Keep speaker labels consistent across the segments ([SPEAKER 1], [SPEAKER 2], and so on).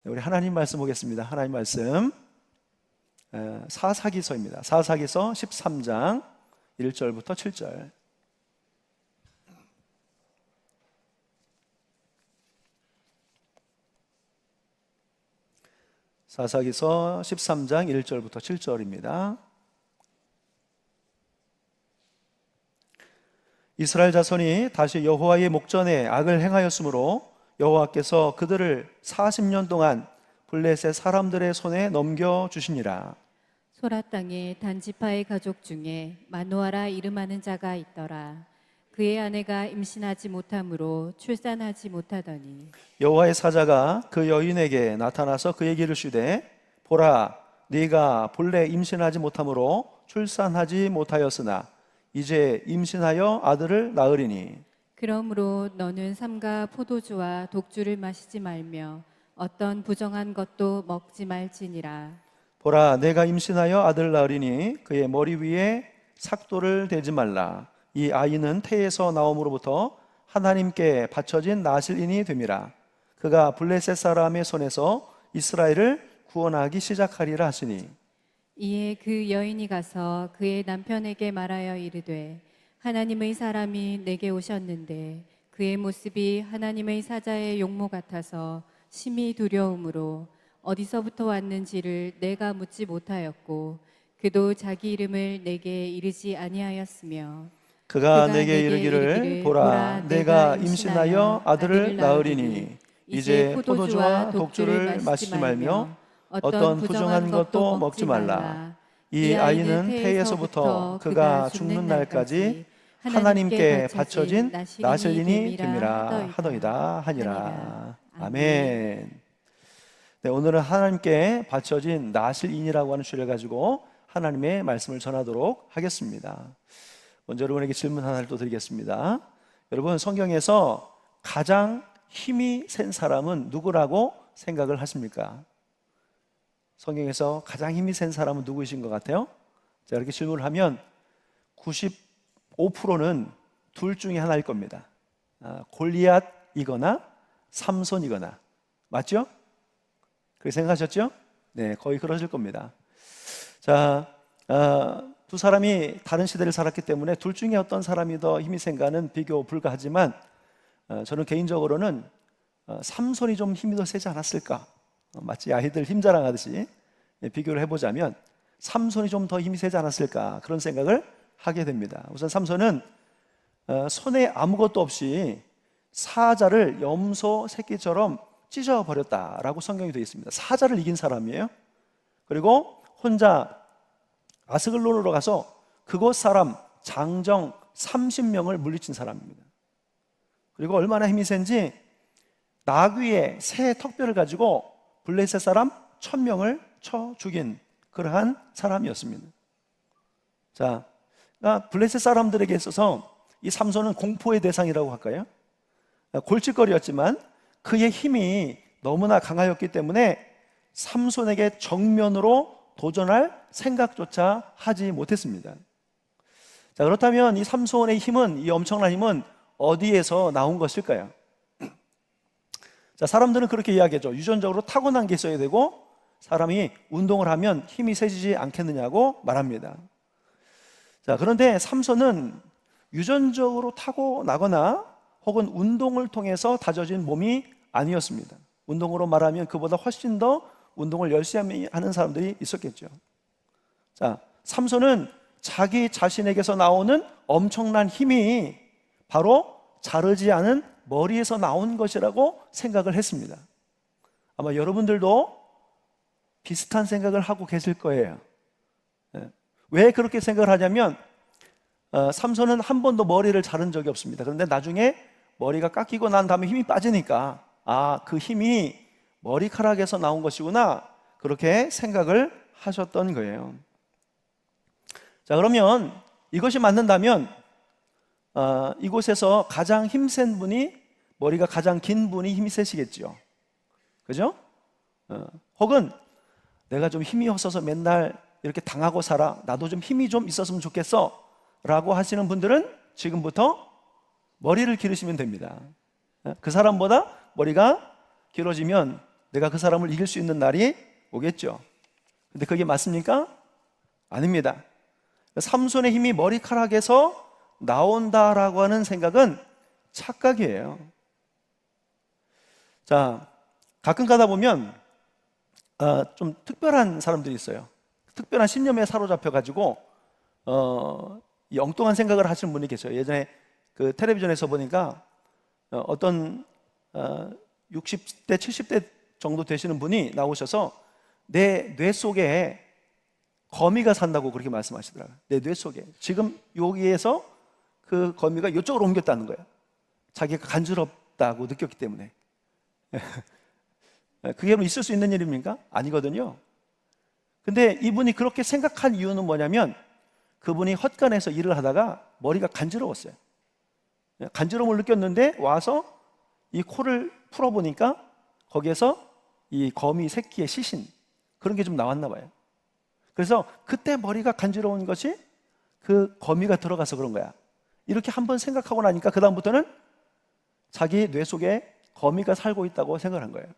[SPEAKER 1] 우리 하나님 말씀 보겠습니다. 하나님 말씀 사사기서입니다. 사사기서 13장 1절부터 7절. 사사기서 13장 1절부터 7절입니다. 이스라엘 자손이 다시 여호와의 목전에 악을 행하였으므로 여호와께서 그들을 40년 동안 블레셋 사람들의 손에 넘겨주시니라.
[SPEAKER 2] 소라 땅에 단지파의 가족 중에 마노아라 이름하는 자가 있더라. 그의 아내가 임신하지 못하므로 출산하지 못하더니
[SPEAKER 1] 여호와의 사자가 그 여인에게 나타나서 그에게 이르시되 보라, 네가 본래 임신하지 못하므로 출산하지 못하였으나 이제 임신하여 아들을 낳으리니
[SPEAKER 2] 그러므로 너는 삼가 포도주와 독주를 마시지 말며 어떤 부정한 것도 먹지 말지니라.
[SPEAKER 1] 보라, 내가 임신하여 아들을 낳으리니 그의 머리 위에 삭도를 대지 말라. 이 아이는 태에서 나옴으로부터 하나님께 바쳐진 나실인이 됨이라. 그가 블레셋 사람의 손에서 이스라엘을 구원하기 시작하리라 하시니
[SPEAKER 2] 이에 그 여인이 가서 그의 남편에게 말하여 이르되 하나님의 사람이 내게 오셨는데 그의 모습이 하나님의 사자의 용모 같아서 심히 두려움으로 어디서부터 왔는지를 내가 묻지 못하였고 그도 자기 이름을 내게 이르지 아니하였으며
[SPEAKER 1] 그가 내게 이르기를 보라, 내가 임신하여 아들을 낳으리니 이제 포도주와 독주를 마시지 말며 어떤 부정한 것도 먹지 말라. 이 아이는 태에서부터 그가 죽는 날까지 하나님께 바쳐진 나실인이 됨이라 하더이다 하니라. 아멘. 네, 오늘은 하나님께 바쳐진 나실인이라고 하는 주제를 가지고 하나님의 말씀을 전하도록 하겠습니다. 먼저 여러분에게 질문 하나를 또 드리겠습니다. 여러분, 성경에서 가장 힘이 센 사람은 누구라고 생각을 하십니까? 성경에서 가장 힘이 센 사람은 누구이신 것 같아요? 자, 이렇게 질문을 하면 95%는 둘 중에 하나일 겁니다. 골리앗이거나 삼손이거나. 맞죠? 그렇게 생각하셨죠? 네, 거의 그러실 겁니다. 자, 두 사람이 다른 시대를 살았기 때문에 둘 중에 어떤 사람이 더 힘이 센가는 비교 불가하지만 저는 개인적으로는 삼손이 좀 힘이 더 세지 않았을까? 마치 아이들 힘 자랑하듯이 비교를 해보자면 삼손이 좀 더 힘이 세지 않았을까? 그런 생각을 하게 됩니다. 우선 삼손은 손에 아무것도 없이 사자를 염소 새끼처럼 찢어버렸다라고 성경이 되어 있습니다. 사자를 이긴 사람이에요. 그리고 혼자 아스글론으로 가서 그곳 사람 장정 30명을 물리친 사람입니다. 그리고 얼마나 힘이 센지 나귀의 새 턱뼈를 가지고 블레셋 사람 1000명을 쳐 죽인 그러한 사람이었습니다. 자, 블레셋 사람들에게 있어서 이 삼손은 공포의 대상이라고 할까요? 골칫거리였지만 그의 힘이 너무나 강하였기 때문에 삼손에게 정면으로 도전할 생각조차 하지 못했습니다. 자, 그렇다면 이 삼손의 힘은, 이 엄청난 힘은 어디에서 나온 것일까요? 자, 사람들은 그렇게 이야기하죠. 유전적으로 타고난 게 있어야 되고 사람이 운동을 하면 힘이 세지지 않겠느냐고 말합니다. 자, 그런데 삼손은 유전적으로 타고나거나 혹은 운동을 통해서 다져진 몸이 아니었습니다. 운동으로 말하면 그보다 훨씬 더 운동을 열심히 하는 사람들이 있었겠죠. 자, 삼손은 자기 자신에게서 나오는 엄청난 힘이 바로 자르지 않은 머리에서 나온 것이라고 생각을 했습니다. 아마 여러분들도 비슷한 생각을 하고 계실 거예요. 왜 그렇게 생각을 하냐면 삼손은 한 번도 머리를 자른 적이 없습니다. 그런데 나중에 머리가 깎이고 난 다음에 힘이 빠지니까 그 힘이 머리카락에서 나온 것이구나, 그렇게 생각을 하셨던 거예요. 자, 그러면 이것이 맞는다면 이곳에서 가장 힘센 분이, 머리가 가장 긴 분이 힘이 세시겠죠. 그죠? 혹은 내가 좀 힘이 없어서 맨날 이렇게 당하고 살아, 나도 좀 힘이 좀 있었으면 좋겠어 라고 하시는 분들은 지금부터 머리를 기르시면 됩니다. 그 사람보다 머리가 길어지면 내가 그 사람을 이길 수 있는 날이 오겠죠. 근데 그게 맞습니까? 아닙니다. 삼손의 힘이 머리카락에서 나온다라고 하는 생각은 착각이에요. 자, 가끔 가다 보면 좀 특별한 사람들이 있어요. 특별한 신념에 사로잡혀가지고 이 엉뚱한 생각을 하시는 분이 계셔요. 예전에 그 텔레비전에서 보니까 어떤 60대, 70대 정도 되시는 분이 나오셔서 내 뇌 속에 거미가 산다고 그렇게 말씀하시더라고요. 내 뇌 속에. 지금 여기에서 그 거미가 이쪽으로 옮겼다는 거예요. 자기가 간지럽다고 느꼈기 때문에. 그게 있을 수 있는 일입니까? 아니거든요. 근데 이분이 그렇게 생각한 이유는 뭐냐면 그분이 헛간에서 일을 하다가 머리가 간지러웠어요. 간지러움을 느꼈는데 와서 이 코를 풀어보니까 거기에서 이 거미 새끼의 시신 그런 게 좀 나왔나 봐요. 그래서 그때 머리가 간지러운 것이 그 거미가 들어가서 그런 거야. 이렇게 한번 생각하고 나니까 그 다음부터는 자기 뇌 속에 거미가 살고 있다고 생각한 거예요.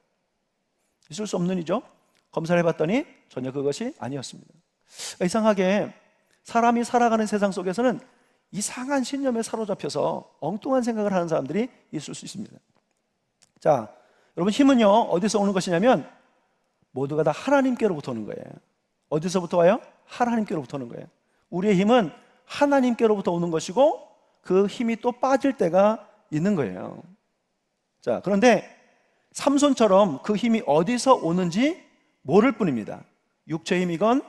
[SPEAKER 1] 있을 수 없는 일이죠. 검사를 해봤더니 전혀 그것이 아니었습니다. 이상하게 사람이 살아가는 세상 속에서는 이상한 신념에 사로잡혀서 엉뚱한 생각을 하는 사람들이 있을 수 있습니다. 자, 여러분 힘은요 어디서 오는 것이냐면 모두가 다 하나님께로부터 오는 거예요. 어디서부터 와요? 하나님께로부터 오는 거예요. 우리의 힘은 하나님께로부터 오는 것이고 그 힘이 또 빠질 때가 있는 거예요. 자, 그런데 삼손처럼 그 힘이 어디서 오는지 모를 뿐입니다. 육체의 힘이건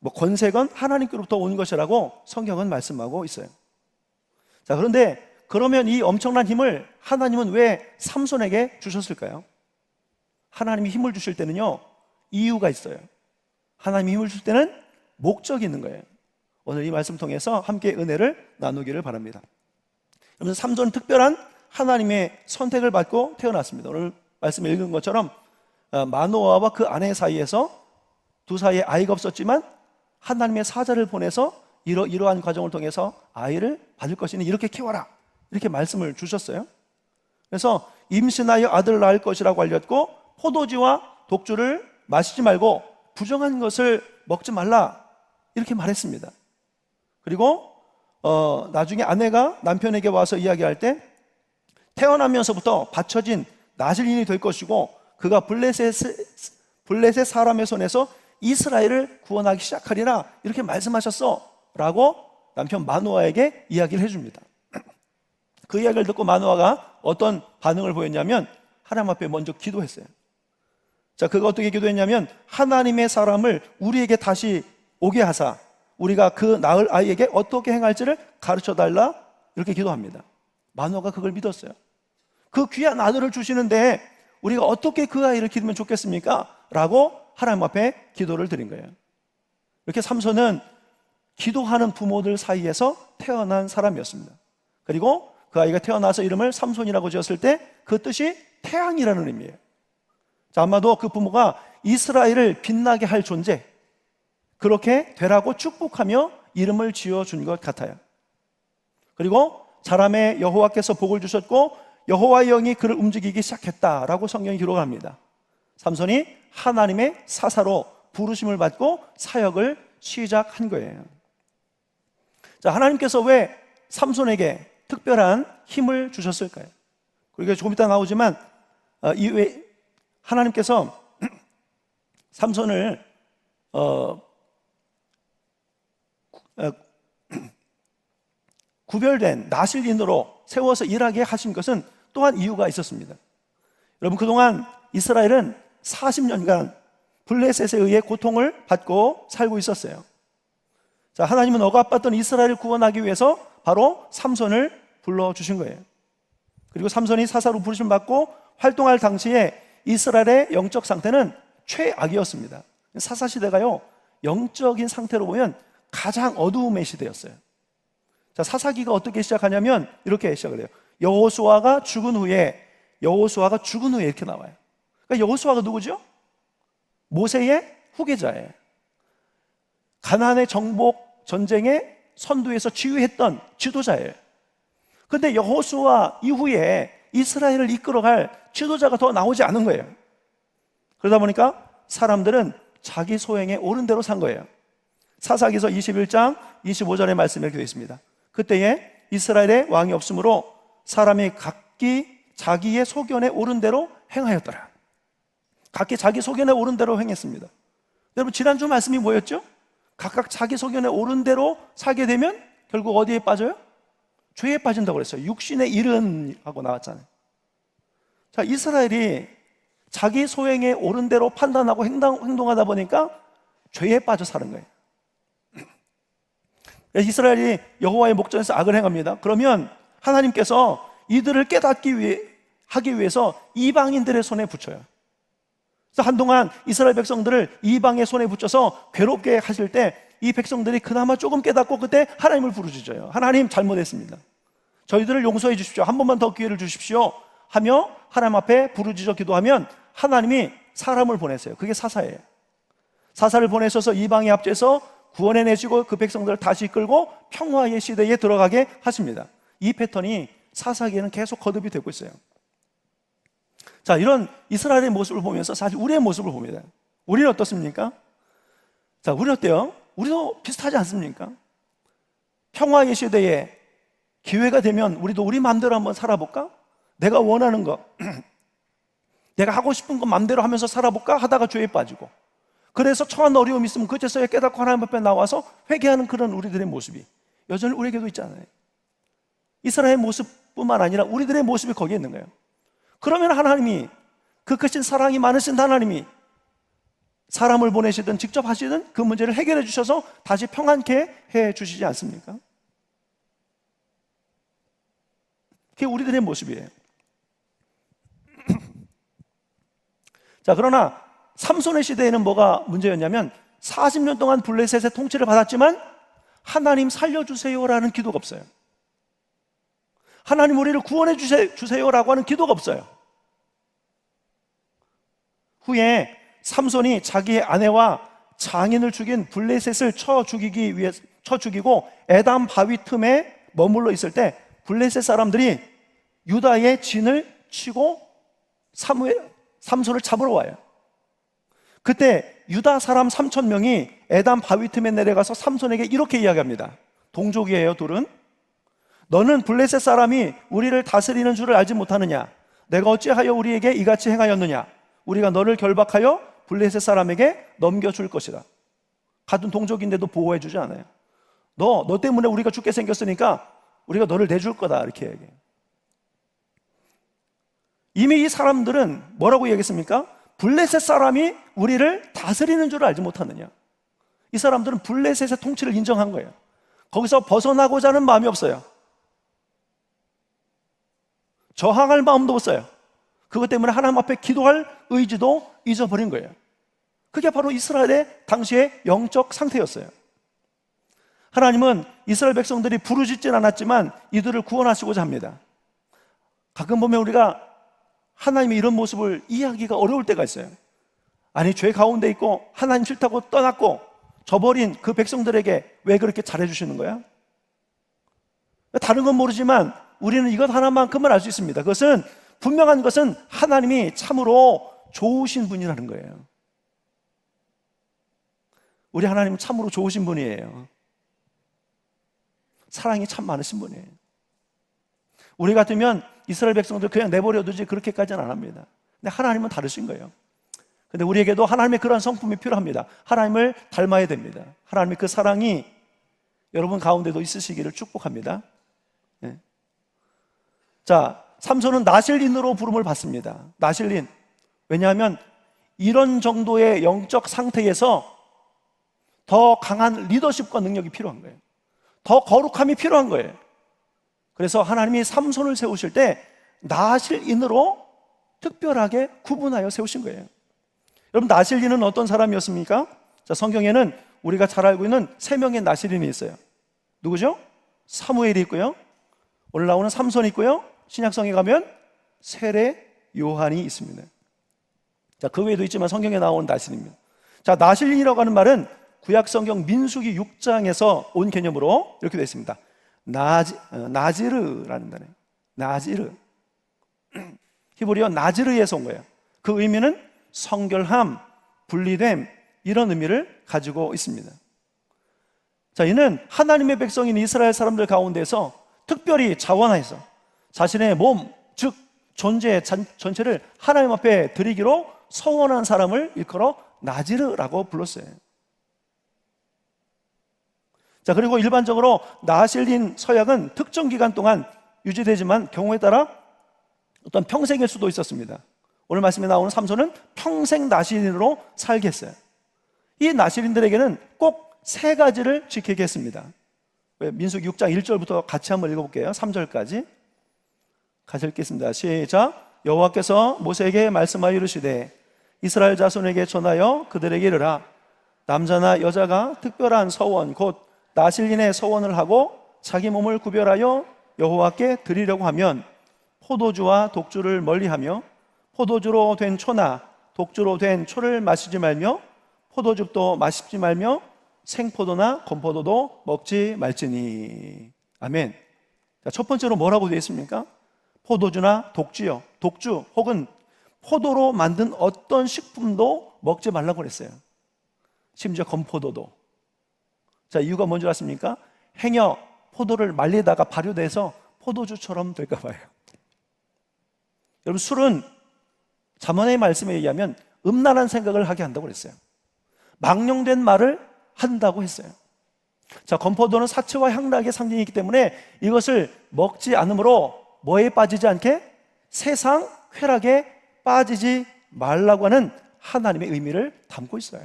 [SPEAKER 1] 뭐 권세건 하나님께로부터 온 것이라고 성경은 말씀하고 있어요. 자, 그런데 그러면 이 엄청난 힘을 하나님은 왜 삼손에게 주셨을까요? 하나님이 힘을 주실 때는요 이유가 있어요. 하나님이 힘을 주실 때는 목적이 있는 거예요. 오늘 이 말씀 통해서 함께 은혜를 나누기를 바랍니다. 여러분, 삼손은 특별한 하나님의 선택을 받고 태어났습니다. 오늘 말씀을 읽은 것처럼 마노아와 그 아내 사이에서 두 사이에 아이가 없었지만 하나님의 사자를 보내서 이러한 과정을 통해서 아이를 받을 것이니 이렇게 키워라 이렇게 말씀을 주셨어요. 그래서 임신하여 아들을 낳을 것이라고 알렸고 포도주와 독주를 마시지 말고 부정한 것을 먹지 말라 이렇게 말했습니다. 그리고 나중에 아내가 남편에게 와서 이야기할 때 태어나면서부터 받쳐진 나실인이 될 것이고 그가 블레셋 사람의 손에서 이스라엘을 구원하기 시작하리라 이렇게 말씀하셨어 라고 남편 마노아에게 이야기를 해줍니다. 그 이야기를 듣고 마노아가 어떤 반응을 보였냐면 하나님 앞에 먼저 기도했어요. 자, 그가 어떻게 기도했냐면 하나님의 사람을 우리에게 다시 오게 하사 우리가 그 낳을 아이에게 어떻게 행할지를 가르쳐달라 이렇게 기도합니다. 마노아가 그걸 믿었어요. 그 귀한 아들을 주시는데 우리가 어떻게 그 아이를 기르면 좋겠습니까? 라고 하나님 앞에 기도를 드린 거예요. 이렇게 삼손은 기도하는 부모들 사이에서 태어난 사람이었습니다. 그리고 그 아이가 태어나서 이름을 삼손이라고 지었을 때 그 뜻이 태양이라는 의미예요. 자, 아마도 그 부모가 이스라엘을 빛나게 할 존재 그렇게 되라고 축복하며 이름을 지어준 것 같아요. 그리고 자라매 여호와께서 복을 주셨고 여호와의 영이 그를 움직이기 시작했다라고 성경이 기록합니다. 삼손이 하나님의 사사로 부르심을 받고 사역을 시작한 거예요. 자, 하나님께서 왜 삼손에게 특별한 힘을 주셨을까요? 그리고 조금 이따 나오지만 이외 하나님께서 삼손을 구별된 나실인으로 세워서 일하게 하신 것은 또한 이유가 있었습니다. 여러분, 그동안 이스라엘은 40년간 블레셋에 의해 고통을 받고 살고 있었어요. 자, 하나님은 억압받던 이스라엘을 구원하기 위해서 바로 삼손을 불러주신 거예요. 그리고 삼손이 사사로 부르심 받고 활동할 당시에 이스라엘의 영적 상태는 최악이었습니다. 사사시대가요 영적인 상태로 보면 가장 어두움의 시대였어요. 자, 사사기가 어떻게 시작하냐면 이렇게 시작을 해요. 여호수아가 죽은 후에 이렇게 나와요. 그러니까 여호수아가 누구죠? 모세의 후계자예요. 가나안의 정복 전쟁의 선두에서 지휘했던 지도자예요. 그런데 여호수아 이후에 이스라엘을 이끌어갈 지도자가 더 나오지 않은 거예요. 그러다 보니까 사람들은 자기 소행에 옳은 대로 산 거예요. 사사기서 21장 25절의 말씀에 이렇게 되어 있습니다. 그때에 이스라엘에 왕이 없으므로 사람이 각기 자기의 소견에 옳은 대로 행하였더라. 각기 자기 소견에 옳은 대로 행했습니다. 여러분, 지난주 말씀이 뭐였죠? 각각 자기 소견에 옳은 대로 살게 되면 결국 어디에 빠져요? 죄에 빠진다고 그랬어요. 육신의 일은 하고 나왔잖아요. 자, 이스라엘이 자기 소행에 옳은 대로 판단하고 행동하다 보니까 죄에 빠져 사는 거예요. 이스라엘이 여호와의 목전에서 악을 행합니다. 그러면 하나님께서 이들을 하기 위해서 이방인들의 손에 붙여요. 그래서 한동안 이스라엘 백성들을 이방의 손에 붙여서 괴롭게 하실 때 이 백성들이 그나마 조금 깨닫고 그때 하나님을 부르짖어요. 하나님, 잘못했습니다. 저희들을 용서해 주십시오. 한 번만 더 기회를 주십시오 하며 하나님 앞에 부르짖어 기도하면 하나님이 사람을 보내세요. 그게 사사예요. 사사를 보내셔서 이방의 앞에서 구원해내시고 그 백성들을 다시 이끌고 평화의 시대에 들어가게 하십니다. 이 패턴이 사사기에는 계속 거듭이 되고 있어요. 자, 이런 이스라엘의 모습을 보면서 사실 우리의 모습을 봅니다. 우리는 어떻습니까? 자, 우리는 어때요? 우리도 비슷하지 않습니까? 평화의 시대에 기회가 되면 우리도 우리 마음대로 한번 살아볼까? 내가 원하는 거, 내가 하고 싶은 거 마음대로 하면서 살아볼까? 하다가 죄에 빠지고, 그래서 처한 어려움이 있으면 그제서야 깨닫고 하나님 앞에 나와서 회개하는 그런 우리들의 모습이 여전히 우리에게도 있잖아요. 이스라엘의 모습뿐만 아니라 우리들의 모습이 거기에 있는 거예요. 그러면 하나님이, 그 크신 사랑이 많으신 하나님이 사람을 보내시든 직접 하시든 그 문제를 해결해 주셔서 다시 평안케 해 주시지 않습니까? 그게 우리들의 모습이에요. 자, 그러나 삼손의 시대에는 뭐가 문제였냐면 40년 동안 블레셋의 통치를 받았지만 하나님 살려주세요라는 기도가 없어요. 하나님, 우리를 구원해 주세요라고 하는 기도가 없어요. 후에 삼손이 자기의 아내와 장인을 죽인 블레셋을 쳐 죽이고 에담 바위 틈에 머물러 있을 때 블레셋 사람들이 유다의 진을 치고 삼손을 잡으러 와요. 그때 유다 사람 3,000명이 에담 바위 틈에 내려가서 삼손에게 이렇게 이야기합니다. 동족이에요, 둘은. 너는 블레셋 사람이 우리를 다스리는 줄을 알지 못하느냐? 내가 어찌하여 우리에게 이같이 행하였느냐? 우리가 너를 결박하여 블레셋 사람에게 넘겨줄 것이다. 같은 동족인데도 보호해 주지 않아요. 너 때문에 우리가 죽게 생겼으니까 우리가 너를 내줄 거다, 이렇게 얘기해요. 이미 이 사람들은 뭐라고 얘기했습니까? 블레셋 사람이 우리를 다스리는 줄 알지 못하느냐? 이 사람들은 블레셋의 통치를 인정한 거예요. 거기서 벗어나고자 하는 마음이 없어요. 저항할 마음도 없어요. 그것 때문에 하나님 앞에 기도할 의지도 잊어버린 거예요. 그게 바로 이스라엘의 당시의 영적 상태였어요. 하나님은 이스라엘 백성들이 부르짖진 않았지만 이들을 구원하시고자 합니다. 가끔 보면 우리가 하나님의 이런 모습을 이해하기가 어려울 때가 있어요. 아니, 죄 가운데 있고 하나님 싫다고 떠났고 저버린 그 백성들에게 왜 그렇게 잘해주시는 거야? 다른 건 모르지만 우리는 이것 하나만큼은 알 수 있습니다. 그것은, 분명한 것은 하나님이 참으로 좋으신 분이라는 거예요. 우리 하나님은 참으로 좋으신 분이에요. 사랑이 참 많으신 분이에요. 우리 같으면 이스라엘 백성들 그냥 내버려두지 그렇게까지는 안 합니다. 근데 하나님은 다르신 거예요. 근데 우리에게도 하나님의 그런 성품이 필요합니다. 하나님을 닮아야 됩니다. 하나님의 그 사랑이 여러분 가운데도 있으시기를 축복합니다. 네. 자, 삼손은 나실린으로 부름을 받습니다. 나실린. 왜냐하면 이런 정도의 영적 상태에서 더 강한 리더십과 능력이 필요한 거예요. 더 거룩함이 필요한 거예요. 그래서 하나님이 삼손을 세우실 때 나실인으로 특별하게 구분하여 세우신 거예요. 여러분, 나실인은 어떤 사람이었습니까? 자, 성경에는 우리가 잘 알고 있는 3명의 나실인이 있어요. 누구죠? 사무엘이 있고요, 오늘 나오는 삼손이 있고요, 신약성에 가면 세례 요한이 있습니다. 자, 그 외에도 있지만 성경에 나오는 나실입니다. 자, 나실인이라고 하는 말은 구약성경 민수기 6장에서 온 개념으로 이렇게 되어 있습니다. 나지르라는 단어예요. 나지르. 히브리어 나지르에서 온 거예요. 그 의미는 성결함, 분리됨, 이런 의미를 가지고 있습니다. 자, 이는 하나님의 백성인 이스라엘 사람들 가운데서 특별히 자원해서 자신의 몸, 즉 존재 전체를 하나님 앞에 드리기로 서원한 사람을 일컬어 나지르라고 불렀어요. 자, 그리고 일반적으로 나실린 서약은 특정 기간 동안 유지되지만 경우에 따라 어떤 평생일 수도 있었습니다. 오늘 말씀에 나오는 삼손은 평생 나실인으로 살게 했어요. 이 나실인들에게는 꼭 세 가지를 지키게 했습니다. 민수기 6장 1절부터 같이 한번 읽어볼게요. 3절까지 같이 읽겠습니다. 시작. 여호와께서 모세에게 말씀하여 이르시되 이스라엘 자손에게 전하여 그들에게 이르라. 남자나 여자가 특별한 서원 곧 나실인의 서원을 하고 자기 몸을 구별하여 여호와께 드리려고 하면 포도주와 독주를 멀리하며 포도주로 된 초나 독주로 된 초를 마시지 말며 포도즙도 마시지 말며 생포도나 건포도도 먹지 말지니. 아멘. 자, 첫 번째로 뭐라고 되어 있습니까? 포도주나 독주요. 독주 혹은 포도로 만든 어떤 식품도 먹지 말라고 그랬어요. 심지어 건포도도. 자, 이유가 뭔지 아십니까? 행여 포도를 말리다가 발효돼서 포도주처럼 될까 봐요. 여러분, 술은 잠언의 말씀에 의하면 음란한 생각을 하게 한다고 그랬어요. 망령된 말을 한다고 했어요. 자, 건포도는 사치와 향락의 상징이기 때문에 이것을 먹지 않으므로 뭐에 빠지지 않게? 세상 쾌락에 빠지지 말라고 하는 하나님의 의미를 담고 있어요.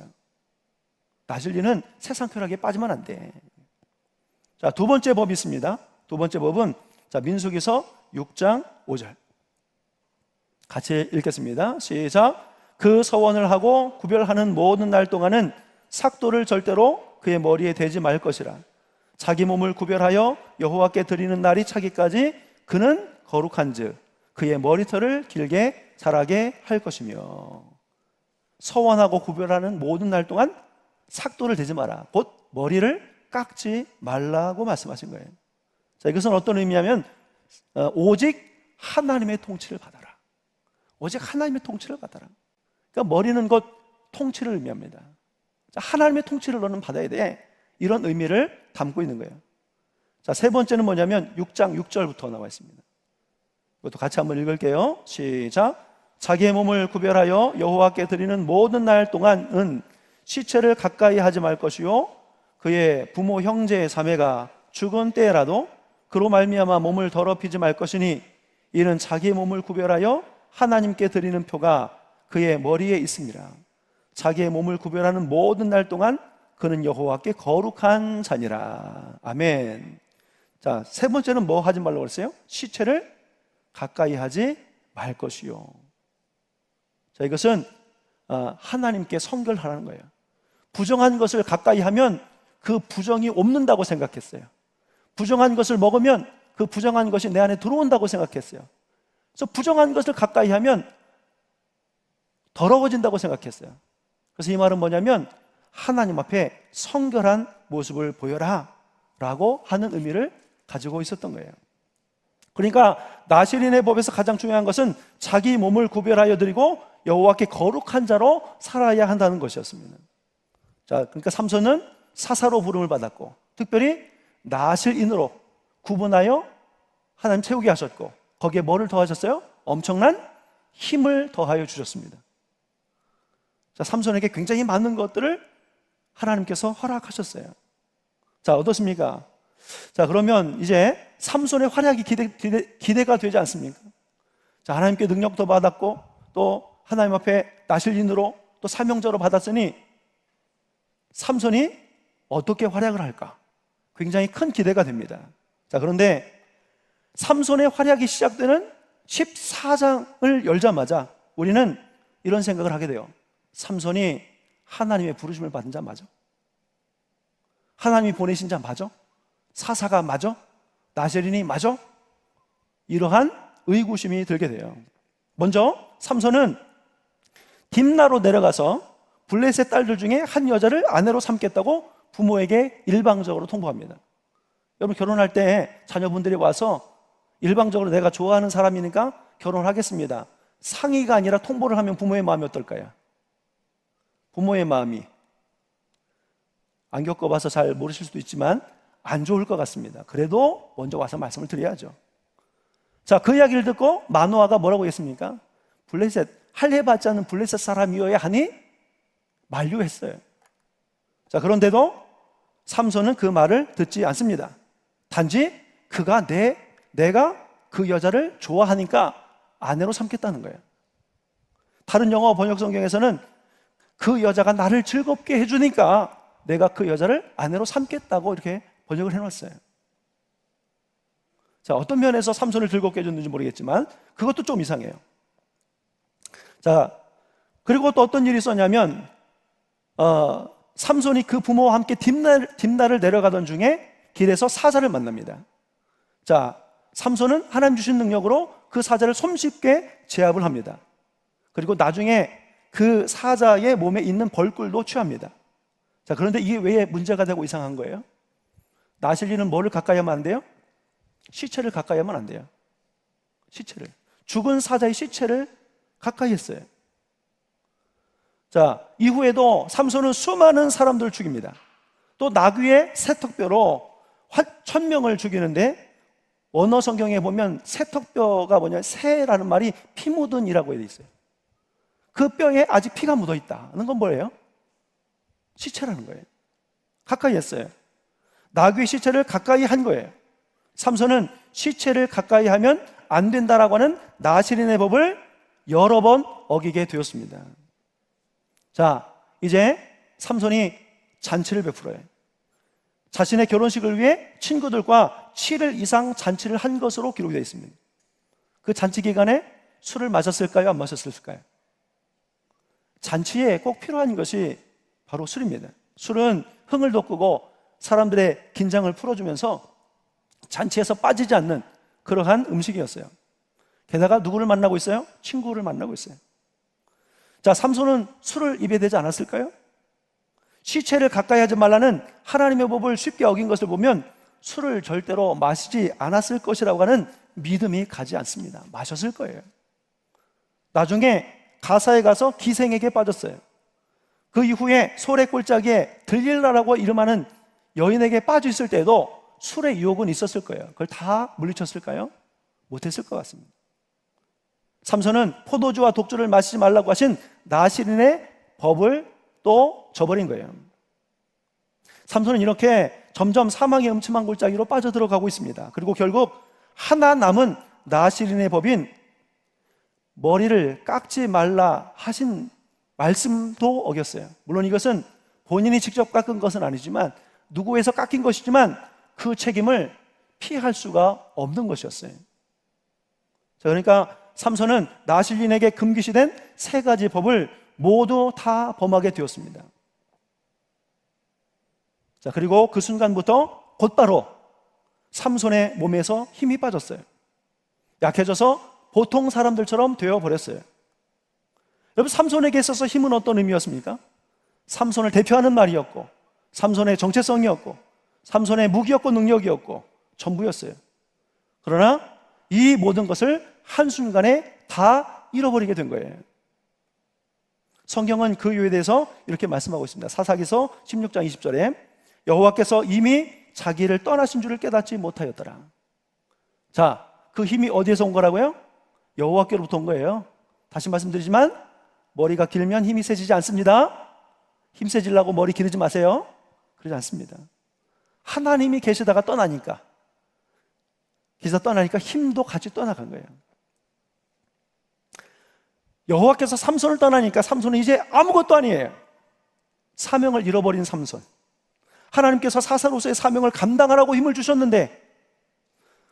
[SPEAKER 1] 나실리는 세상 쾌락에 빠지면 안 돼. 자, 두 번째 법이 있습니다. 두 번째 법은 자, 민수기서 6장 5절 같이 읽겠습니다. 시작. 그 서원을 하고 구별하는 모든 날 동안은 삭도를 절대로 그의 머리에 대지 말 것이라. 자기 몸을 구별하여 여호와께 드리는 날이 차기까지 그는 거룩한즉 그의 머리털을 길게 자라게 할 것이며. 서원하고 구별하는 모든 날 동안 삭도를 대지 마라. 곧 머리를 깎지 말라고 말씀하신 거예요. 자, 이것은 어떤 의미냐면 오직 하나님의 통치를 받아라. 오직 하나님의 통치를 받아라. 그러니까 머리는 곧 통치를 의미합니다. 자, 하나님의 통치를 너는 받아야 돼. 이런 의미를 담고 있는 거예요. 자, 세 번째는 뭐냐면 6장 6절부터 나와 있습니다. 이것도 같이 한번 읽을게요. 시작. 자기의 몸을 구별하여 여호와께 드리는 모든 날 동안은 시체를 가까이 하지 말 것이요 그의 부모 형제 자매가 죽은 때라도 그로 말미암아 몸을 더럽히지 말 것이니 이는 자기의 몸을 구별하여 하나님께 드리는 표가 그의 머리에 있습니다. 자기의 몸을 구별하는 모든 날 동안 그는 여호와께 거룩한 자니라. 아멘. 자, 세 번째는 뭐 하지 말라고 그랬어요? 시체를 가까이 하지 말 것이요. 자, 이것은 하나님께 성결하라는 거예요. 부정한 것을 가까이 하면 그 부정이 옮는다고 생각했어요. 부정한 것을 먹으면 그 부정한 것이 내 안에 들어온다고 생각했어요. 그래서 부정한 것을 가까이 하면 더러워진다고 생각했어요. 그래서 이 말은 뭐냐면 하나님 앞에 성결한 모습을 보여라 라고 하는 의미를 가지고 있었던 거예요. 그러니까 나실인의 법에서 가장 중요한 것은 자기 몸을 구별하여 드리고 여호와께 거룩한 자로 살아야 한다는 것이었습니다. 자, 그러니까 삼손은 사사로 부름을 받았고 특별히 나실인으로 구분하여 하나님 채우게 하셨고 거기에 뭐를 더하셨어요? 엄청난 힘을 더하여 주셨습니다. 자, 삼손에게 굉장히 많은 것들을 하나님께서 허락하셨어요. 자, 어떻습니까? 자, 그러면 이제 삼손의 활약이 기대가 되지 않습니까? 자, 하나님께 능력도 받았고 또 하나님 앞에 나실인으로 또 사명자로 받았으니 삼손이 어떻게 활약을 할까? 굉장히 큰 기대가 됩니다. 자, 그런데 삼손의 활약이 시작되는 14장을 열자마자 우리는 이런 생각을 하게 돼요. 삼손이 하나님의 부르심을 받은 자 맞아? 하나님이 보내신 자 맞아? 사사가 맞아? 나실인이 맞아? 이러한 의구심이 들게 돼요. 먼저 삼손은 딥나로 내려가서 블레셋 딸들 중에 한 여자를 아내로 삼겠다고 부모에게 일방적으로 통보합니다. 여러분, 결혼할 때 자녀분들이 와서 일방적으로 내가 좋아하는 사람이니까 결혼하겠습니다. 상의가 아니라 통보를 하면 부모의 마음이 어떨까요? 부모의 마음이 안 겪어봐서 잘 모르실 수도 있지만 안 좋을 것 같습니다. 그래도 먼저 와서 말씀을 드려야죠. 자, 그 이야기를 듣고 마노아가 뭐라고 했습니까? 블레셋, 할례받지 않은 블레셋 사람이어야 하니 만류했어요. 자, 그런데도 삼손은 그 말을 듣지 않습니다. 단지 그가 내가 그 여자를 좋아하니까 아내로 삼겠다는 거예요. 다른 영어 번역 성경에서는 그 여자가 나를 즐겁게 해주니까 내가 그 여자를 아내로 삼겠다고 이렇게 번역을 해놨어요. 자, 어떤 면에서 삼손을 즐겁게 해줬는지 모르겠지만 그것도 좀 이상해요. 자, 그리고 또 어떤 일이 있었냐면 삼손이 그 부모와 함께 딥나를 내려가던 중에 길에서 사자를 만납니다. 자, 삼손은 하나님 주신 능력으로 그 사자를 손쉽게 제압을 합니다. 그리고 나중에 그 사자의 몸에 있는 벌꿀도 취합니다. 자, 그런데 이게 왜 문제가 되고 이상한 거예요? 나실리는 뭐를 가까이 하면 안 돼요? 시체를 가까이 하면 안 돼요. 시체를, 죽은 사자의 시체를 가까이 했어요. 자, 이후에도 삼손은 수많은 사람들을 죽입니다. 또 나귀의 세턱뼈로 1000명을 죽이는데 원어 성경에 보면 세턱뼈가 뭐냐, 새라는 말이 피 묻은이라고 되어 있어요. 그 뼈에 아직 피가 묻어 있다는 건 뭐예요? 시체라는 거예요. 가까이 했어요. 나귀의 시체를 가까이 한 거예요. 삼손은 시체를 가까이 하면 안 된다라고 하는 나실인의 법을 여러 번 어기게 되었습니다. 자, 이제 삼손이 잔치를 베풀어요. 자신의 결혼식을 위해 친구들과 7일 이상 잔치를 한 것으로 기록되어 있습니다. 그 잔치 기간에 술을 마셨을까요? 안 마셨을까요? 잔치에 꼭 필요한 것이 바로 술입니다. 술은 흥을 돋구고 사람들의 긴장을 풀어주면서 잔치에서 빠지지 않는 그러한 음식이었어요. 게다가 누구를 만나고 있어요? 친구를 만나고 있어요. 자, 삼손은 술을 입에 대지 않았을까요? 시체를 가까이 하지 말라는 하나님의 법을 쉽게 어긴 것을 보면 술을 절대로 마시지 않았을 것이라고 하는 믿음이 가지 않습니다. 마셨을 거예요. 나중에 가사에 가서 기생에게 빠졌어요. 그 이후에 소래 꼴짝이에 들릴라라고 이름하는 여인에게 빠져 있을 때도 술의 유혹은 있었을 거예요. 그걸 다 물리쳤을까요? 못했을 것 같습니다. 삼손은 포도주와 독주를 마시지 말라고 하신 나실인의 법을 또 저버린 거예요. 삼손은 이렇게 점점 사망의 음침한 골짜기로 빠져들어가고 있습니다. 그리고 결국 하나 남은 나실인의 법인 머리를 깎지 말라 하신 말씀도 어겼어요. 물론 이것은 본인이 직접 깎은 것은 아니지만 누구에서 깎인 것이지만 그 책임을 피할 수가 없는 것이었어요. 자, 그러니까 삼손은 나실린에게 금기시된 3가지 법을 모두 다 범하게 되었습니다. 자, 그리고 그 순간부터 곧바로 삼손의 몸에서 힘이 빠졌어요. 약해져서 보통 사람들처럼 되어버렸어요. 여러분, 삼손에게 있어서 힘은 어떤 의미였습니까? 삼손을 대표하는 말이었고, 삼손의 정체성이었고, 삼손의 무기였고 능력이었고 전부였어요. 그러나 이 모든 것을 한순간에 다 잃어버리게 된 거예요. 성경은 그 이유에 대해서 이렇게 말씀하고 있습니다. 사사기서 16장 20절에 여호와께서 이미 자기를 떠나신 줄을 깨닫지 못하였더라. 자, 그 힘이 어디에서 온 거라고요? 여호와께로부터 온 거예요. 다시 말씀드리지만 머리가 길면 힘이 세지지 않습니다. 힘 세지려고 머리 기르지 마세요. 그러지 않습니다. 하나님이 계시다가 떠나니까 힘도 같이 떠나간 거예요. 여호와께서 삼손을 떠나니까 삼손은 이제 아무것도 아니에요. 사명을 잃어버린 삼손. 하나님께서 사사로서의 사명을 감당하라고 힘을 주셨는데,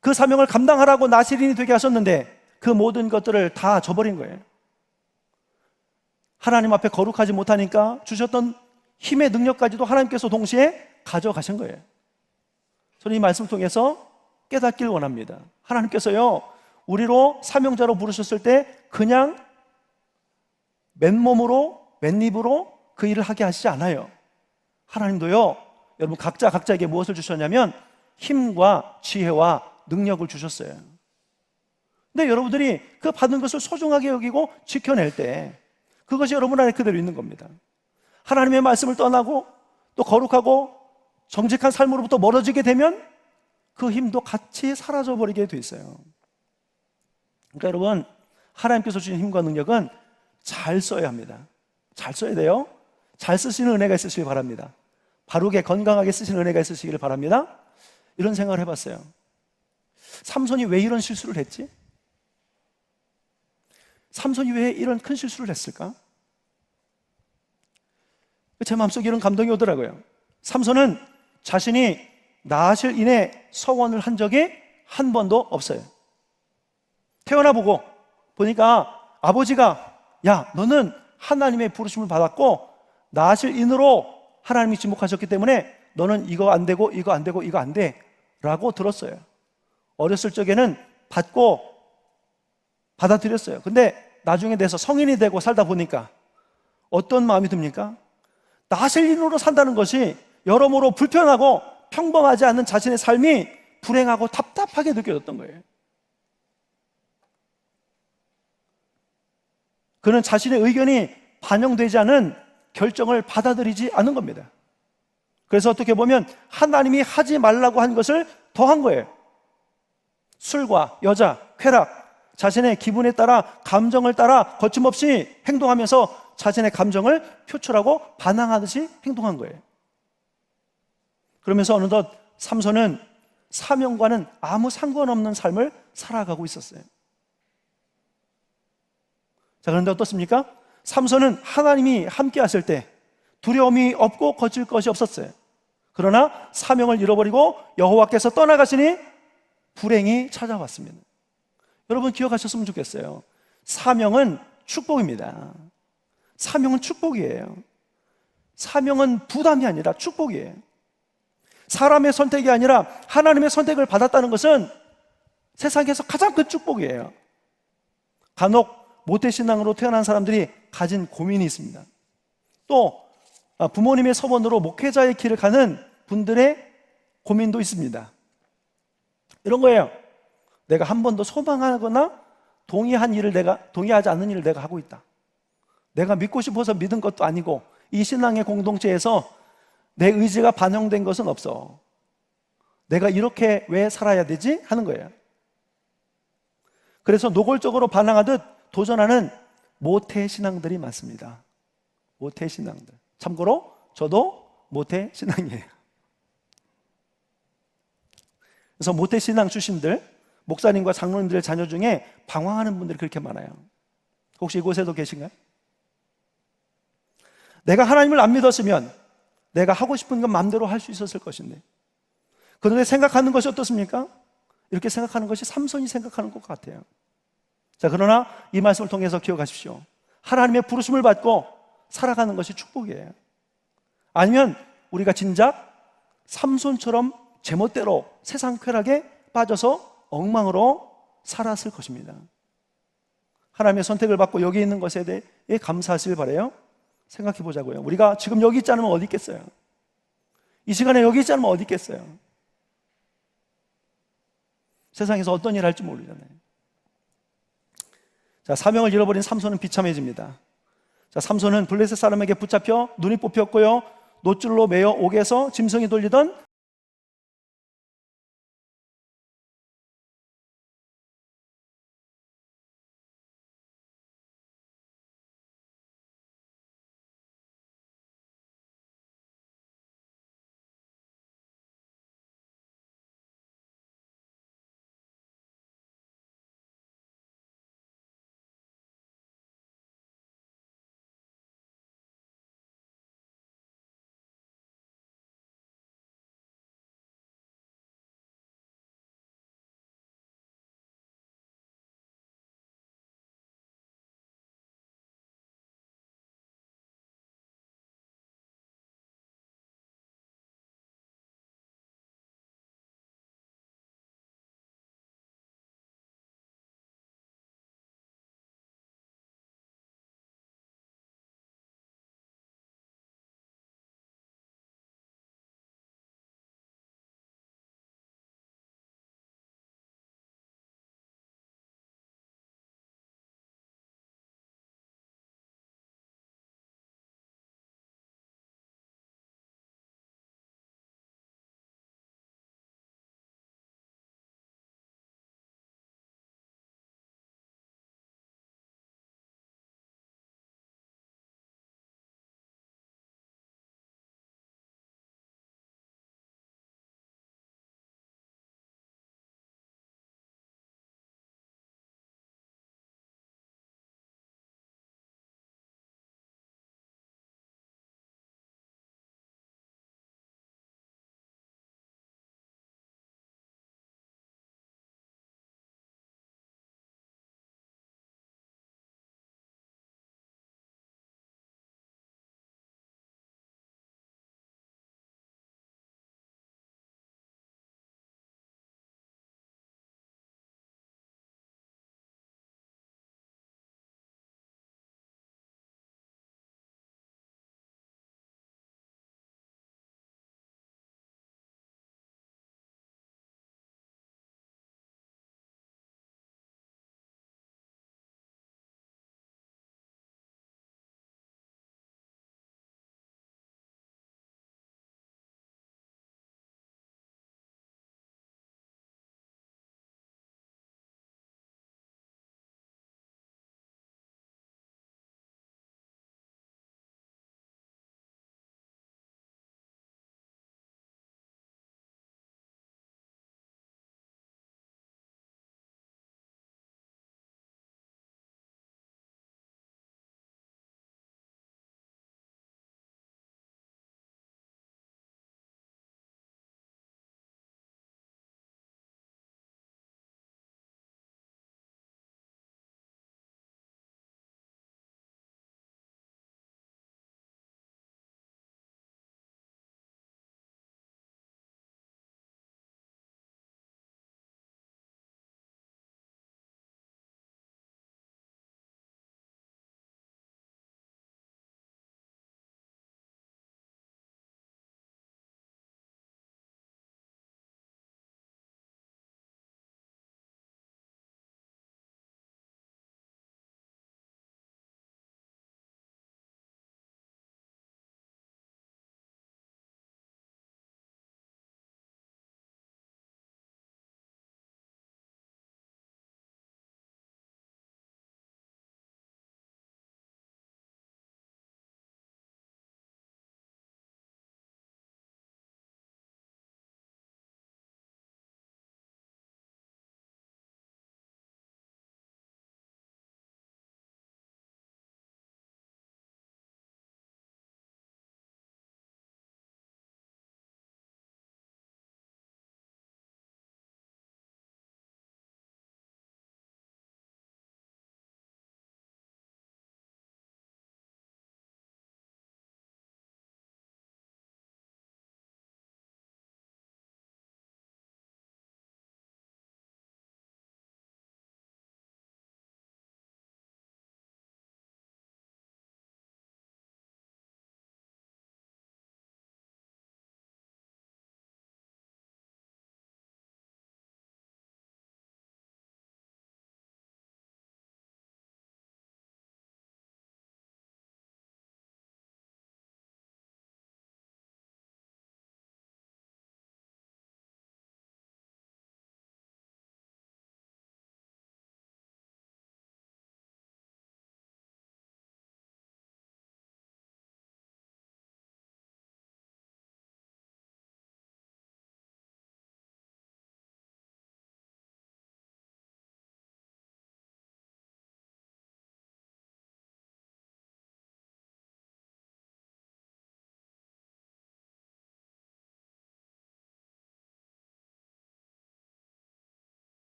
[SPEAKER 1] 그 사명을 감당하라고 나실인이 되게 하셨는데 그 모든 것들을 다 저버린 거예요. 하나님 앞에 거룩하지 못하니까 주셨던 힘의 능력까지도 하나님께서 동시에 가져가신 거예요. 저는 이 말씀을 통해서 깨닫길 원합니다. 하나님께서요, 우리로 사명자로 부르셨을 때 그냥 맨몸으로 맨입으로 그 일을 하게 하시지 않아요. 하나님도요, 여러분 각자에게 무엇을 주셨냐면 힘과 지혜와 능력을 주셨어요. 근데 여러분들이 그 받은 것을 소중하게 여기고 지켜낼 때 그것이 여러분 안에 그대로 있는 겁니다. 하나님의 말씀을 떠나고 또 거룩하고 정직한 삶으로부터 멀어지게 되면 그 힘도 같이 사라져버리게 돼 있어요. 그러니까 여러분, 하나님께서 주신 힘과 능력은 잘 써야 합니다. 잘 써야 돼요. 잘 쓰시는 은혜가 있으시길 바랍니다. 바르게 건강하게 쓰시는 은혜가 있으시길 바랍니다. 이런 생각을 해봤어요. 삼손이 왜 이런 실수를 했지? 삼손이 왜 이런 큰 실수를 했을까? 제 마음속에 이런 감동이 오더라고요. 삼손은 자신이 나실 인의 서원을 한 적이 한 번도 없어요. 태어나 보니까 아버지가 야, 너는 하나님의 부르심을 받았고 나실 인으로 하나님이 지목하셨기 때문에 너는 이거 안 되고 이거 안 되고 이거 안 돼 라고 들었어요. 어렸을 적에는 받아들였어요. 근데 나중에 돼서 성인이 되고 살다 보니까 어떤 마음이 듭니까? 나실인으로 산다는 것이 여러모로 불편하고 평범하지 않은 자신의 삶이 불행하고 답답하게 느껴졌던 거예요. 그는 자신의 의견이 반영되지 않은 결정을 받아들이지 않은 겁니다. 그래서 어떻게 보면 하나님이 하지 말라고 한 것을 더한 거예요. 술과 여자, 쾌락, 자신의 기분에 따라 감정을 따라 거침없이 행동하면서 자신의 감정을 표출하고 반항하듯이 행동한 거예요. 그러면서 어느덧 삼손은 사명과는 아무 상관없는 삶을 살아가고 있었어요. 자, 그런데 어떻습니까? 삼손은 하나님이 함께 하실 때 두려움이 없고 거칠 것이 없었어요. 그러나 사명을 잃어버리고 여호와께서 떠나가시니 불행이 찾아왔습니다. 여러분 기억하셨으면 좋겠어요. 사명은 축복입니다. 사명은 축복이에요. 사명은 부담이 아니라 축복이에요. 사람의 선택이 아니라 하나님의 선택을 받았다는 것은 세상에서 가장 큰 축복이에요. 간혹 모태신앙으로 태어난 사람들이 가진 고민이 있습니다. 또 부모님의 서원으로 목회자의 길을 가는 분들의 고민도 있습니다. 이런 거예요. 내가 한 번도 소망하거나 동의하지 않는 일을 내가 하고 있다. 내가 믿고 싶어서 믿은 것도 아니고 이 신앙의 공동체에서 내 의지가 반영된 것은 없어. 내가 이렇게 왜 살아야 되지? 하는 거예요. 그래서 노골적으로 반항하듯 도전하는 모태신앙들이 많습니다. 모태신앙들. 참고로 저도 모태신앙이에요. 그래서 모태신앙 출신들, 목사님과 장로님들의 자녀 중에 방황하는 분들이 그렇게 많아요. 혹시 이곳에도 계신가요? 내가 하나님을 안 믿었으면 내가 하고 싶은 건 마음대로 할 수 있었을 것인데, 그런데 생각하는 것이 어떻습니까? 이렇게 생각하는 것이 삼손이 생각하는 것 같아요. 자, 그러나 이 말씀을 통해서 기억하십시오. 하나님의 부르심을 받고 살아가는 것이 축복이에요. 아니면 우리가 진작 삼손처럼 제멋대로 세상 쾌락에 빠져서 엉망으로 살았을 것입니다. 하나님의 선택을 받고 여기 있는 것에 대해 감사하시길 바라요. 생각해 보자고요. 우리가 지금 여기 있지 않으면 어디 있겠어요? 이 시간에 여기 있지 않으면 어디 있겠어요? 세상에서 어떤 일을 할지 모르잖아요. 자, 사명을 잃어버린 삼손은 비참해집니다. 자, 삼손은 블레셋 사람에게 붙잡혀 눈이 뽑혔고요, 노줄로 매어 옥에서 짐승이 돌리던